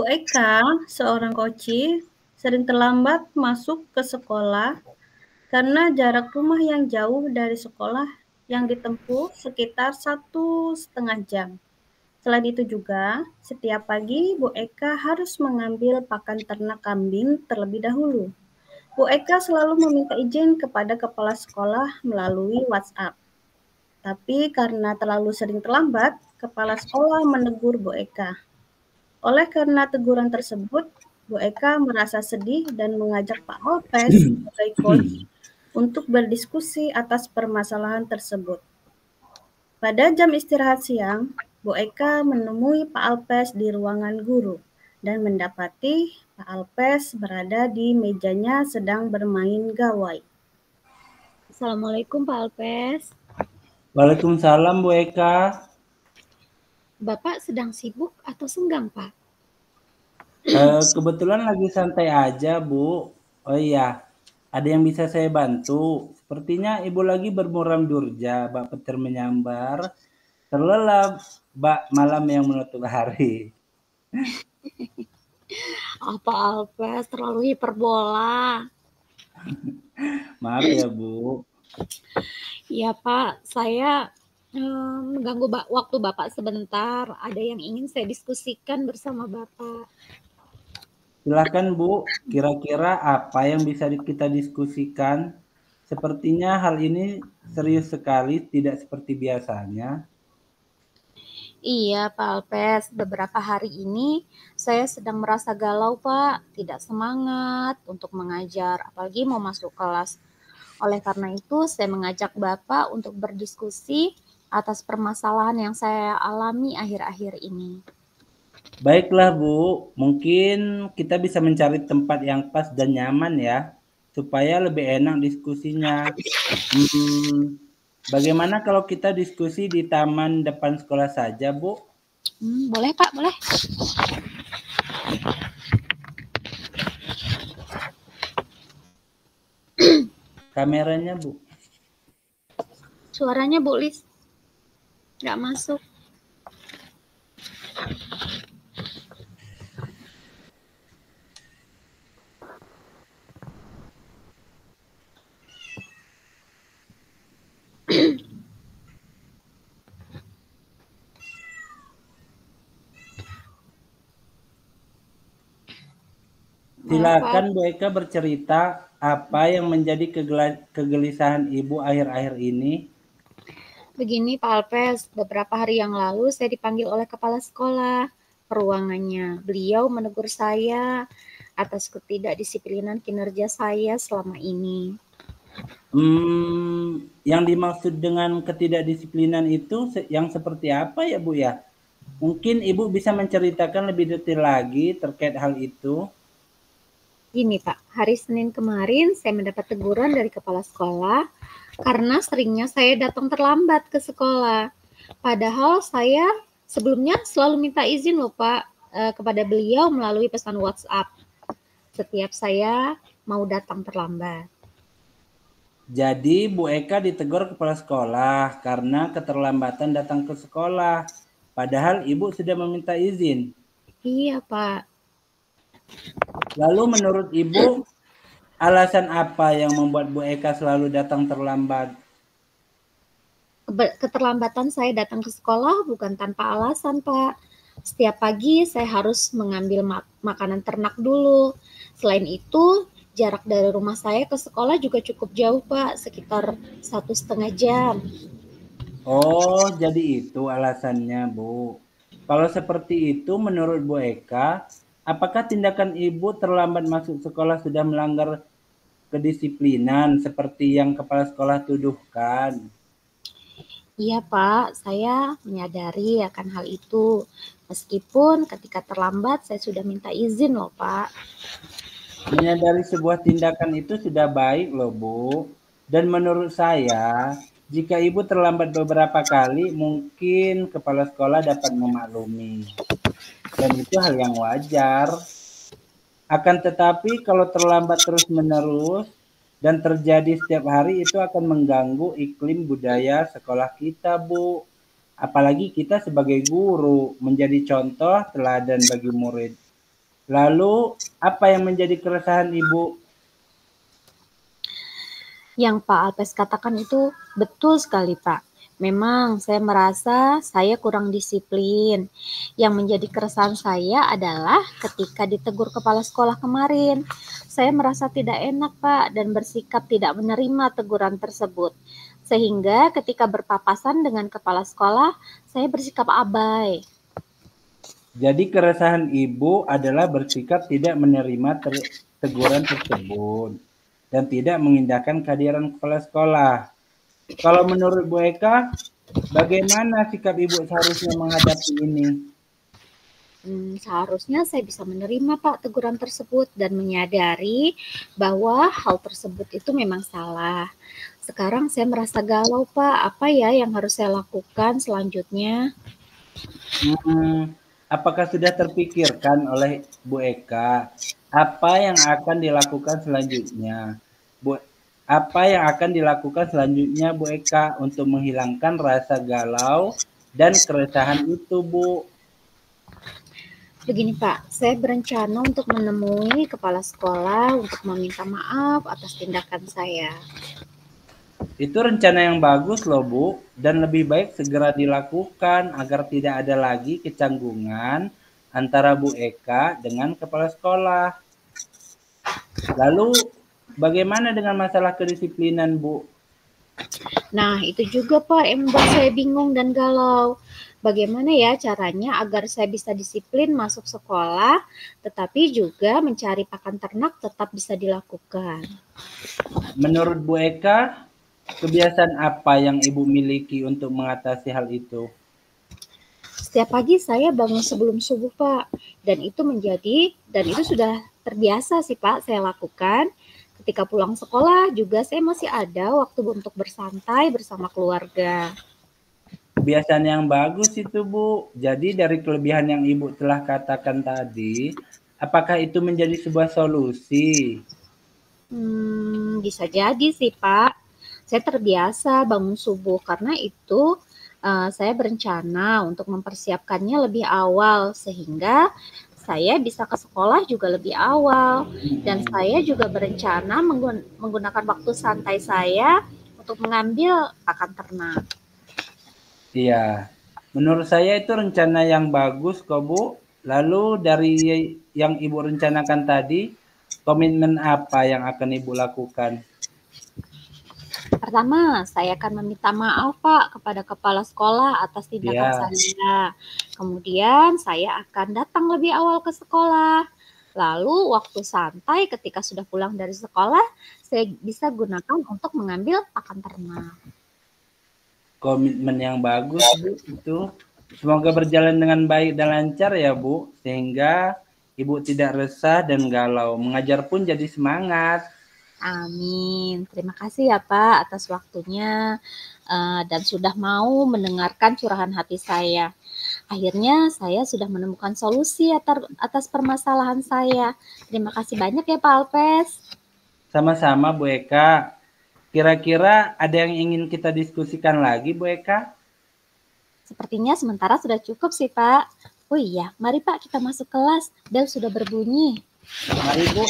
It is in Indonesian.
Eka, seorang koci, sering terlambat masuk ke sekolah karena jarak rumah yang jauh dari sekolah yang ditempuh sekitar 1,5 jam. Selain itu juga, setiap pagi Bu Eka harus mengambil pakan ternak kambing terlebih dahulu. Bu Eka selalu meminta izin kepada kepala sekolah melalui WhatsApp. Tapi karena terlalu sering terlambat, kepala sekolah menegur Bu Eka. Oleh karena teguran tersebut, Bu Eka merasa sedih dan mengajak Pak Alpes sebagai coach untuk berdiskusi atas permasalahan tersebut. Pada jam istirahat siang, Bu Eka menemui Pak Alpes di ruangan guru dan mendapati Pak Alpes berada di mejanya sedang bermain gawai. Assalamualaikum Pak Alpes. Waalaikumsalam Bu Eka. Bapak sedang sibuk atau senggang, Pak? Kebetulan lagi santai aja Bu. Oh iya, ada yang bisa saya bantu? Sepertinya Ibu lagi bermuram durja, bak petir menyambar, terlelap bak malam yang menutup hari. Pak Alpes terlalu hiperbola. Maaf ya Bu. Iya Pak, saya mengganggu waktu Bapak sebentar. Ada yang ingin saya diskusikan bersama Bapak. Silakan Bu, kira-kira apa yang bisa kita diskusikan? Sepertinya hal ini serius sekali, tidak seperti biasanya. Iya Pak Alpes, beberapa hari ini saya sedang merasa galau Pak, tidak semangat untuk mengajar, apalagi mau masuk kelas. Oleh karena itu, saya mengajak Bapak untuk berdiskusi atas permasalahan yang saya alami akhir-akhir ini. Baiklah Bu, mungkin kita bisa mencari tempat yang pas dan nyaman ya, supaya lebih enak diskusinya. Bagaimana kalau kita diskusi di taman depan sekolah saja Bu? Boleh Pak, boleh. Kameranya Bu. Suaranya Bu Lis, nggak masuk. Silakan Bu Eka bercerita apa yang menjadi kegelisahan Ibu akhir-akhir ini. Begini Pak Alpes, beberapa hari yang lalu saya dipanggil oleh kepala sekolah ke ruangannya. Beliau menegur saya atas ketidakdisiplinan kinerja saya selama ini. Yang dimaksud dengan ketidakdisiplinan itu yang seperti apa ya Bu ya? Mungkin Ibu bisa menceritakan lebih detail lagi terkait hal itu. Gini Pak, hari Senin kemarin saya mendapat teguran dari kepala sekolah karena seringnya saya datang terlambat ke sekolah. Padahal saya sebelumnya selalu minta izin loh Pak kepada beliau melalui pesan WhatsApp setiap saya mau datang terlambat. Jadi Bu Eka ditegur kepala sekolah karena keterlambatan datang ke sekolah. Padahal Ibu sudah meminta izin. Iya Pak. Lalu menurut Ibu, alasan apa yang membuat Bu Eka selalu datang terlambat? Keterlambatan saya datang ke sekolah bukan tanpa alasan Pak. Setiap pagi saya harus mengambil makanan ternak dulu. Selain itu, jarak dari rumah saya ke sekolah juga cukup jauh Pak, sekitar 1,5 jam. Oh, jadi itu alasannya, Bu. Kalau seperti itu, menurut Bu Eka, apakah tindakan Ibu terlambat masuk sekolah sudah melanggar kedisiplinan seperti yang kepala sekolah tuduhkan? Iya Pak, saya menyadari akan hal itu. Meskipun ketika terlambat saya sudah minta izin loh Pak. Menyadari sebuah tindakan itu sudah baik loh Bu. Dan menurut saya, jika Ibu terlambat beberapa kali, mungkin kepala sekolah dapat memaklumi. Dan itu hal yang wajar. Akan tetapi kalau terlambat terus-menerus dan terjadi setiap hari itu akan mengganggu iklim budaya sekolah kita, Bu. Apalagi kita sebagai guru menjadi contoh teladan bagi murid. Lalu, apa yang menjadi keresahan Ibu? Yang Pak Alpes katakan itu betul sekali, Pak. Memang saya merasa saya kurang disiplin. Yang menjadi keresahan saya adalah ketika ditegur kepala sekolah kemarin. Saya merasa tidak enak, Pak, dan bersikap tidak menerima teguran tersebut. Sehingga ketika berpapasan dengan kepala sekolah, saya bersikap abai. Jadi keresahan Ibu adalah bersikap tidak menerima teguran tersebut dan tidak mengindahkan kehadiran kepala sekolah. Kalau menurut Bu Eka, bagaimana sikap Ibu seharusnya menghadapi ini? Seharusnya saya bisa menerima Pak teguran tersebut dan menyadari bahwa hal tersebut itu memang salah. Sekarang saya merasa galau Pak, apa ya yang harus saya lakukan selanjutnya? Apakah sudah terpikirkan oleh Bu Eka apa yang akan dilakukan selanjutnya? Apa yang akan dilakukan selanjutnya Bu Eka untuk menghilangkan rasa galau dan keresahan itu, Bu? Begini Pak, saya berencana untuk menemui kepala sekolah untuk meminta maaf atas tindakan saya. Itu rencana yang bagus loh, Bu, dan lebih baik segera dilakukan agar tidak ada lagi kecanggungan antara Bu Eka dengan kepala sekolah. Lalu, bagaimana dengan masalah kedisiplinan, Bu? Nah, itu juga Pak yang membuat saya bingung dan galau. Bagaimana ya caranya agar saya bisa disiplin masuk sekolah, tetapi juga mencari pakan ternak tetap bisa dilakukan. Menurut Bu Eka, kebiasaan apa yang Ibu miliki untuk mengatasi hal itu? Setiap pagi saya bangun sebelum subuh, Pak. Dan itu sudah terbiasa sih, Pak, saya lakukan. Ketika pulang sekolah juga saya masih ada waktu untuk bersantai bersama keluarga. Kebiasaan yang bagus itu, Bu. Jadi dari kelebihan yang Ibu telah katakan tadi, apakah itu menjadi sebuah solusi? Bisa jadi sih, Pak. Saya terbiasa bangun subuh karena itu saya berencana untuk mempersiapkannya lebih awal sehingga saya bisa ke sekolah juga lebih awal dan saya juga berencana menggunakan waktu santai saya untuk mengambil pakan ternak. Iya, menurut saya itu rencana yang bagus kok, Bu. Lalu dari yang Ibu rencanakan tadi, komitmen apa yang akan Ibu lakukan? Pertama, saya akan meminta maaf Pak kepada kepala sekolah atas tindakan Ya, saya. Kemudian saya akan datang lebih awal ke sekolah. Lalu waktu santai ketika sudah pulang dari sekolah, saya bisa gunakan untuk mengambil pakan ternak. komitmen yang bagus, Bu, itu. Semoga berjalan dengan baik dan lancar ya, Bu, sehingga Ibu tidak resah dan galau. Mengajar pun jadi semangat. Amin. Terima kasih ya Pak atas waktunya dan sudah mau mendengarkan curahan hati saya. Akhirnya saya sudah menemukan solusi atas permasalahan saya. Terima kasih banyak ya Pak Alpes. Sama-sama, Bu Eka. Kira-kira ada yang ingin kita diskusikan lagi, Bu Eka? Sepertinya sementara sudah cukup sih Pak. Oh iya, mari Pak kita masuk kelas. Bel sudah berbunyi. Mari, Bu.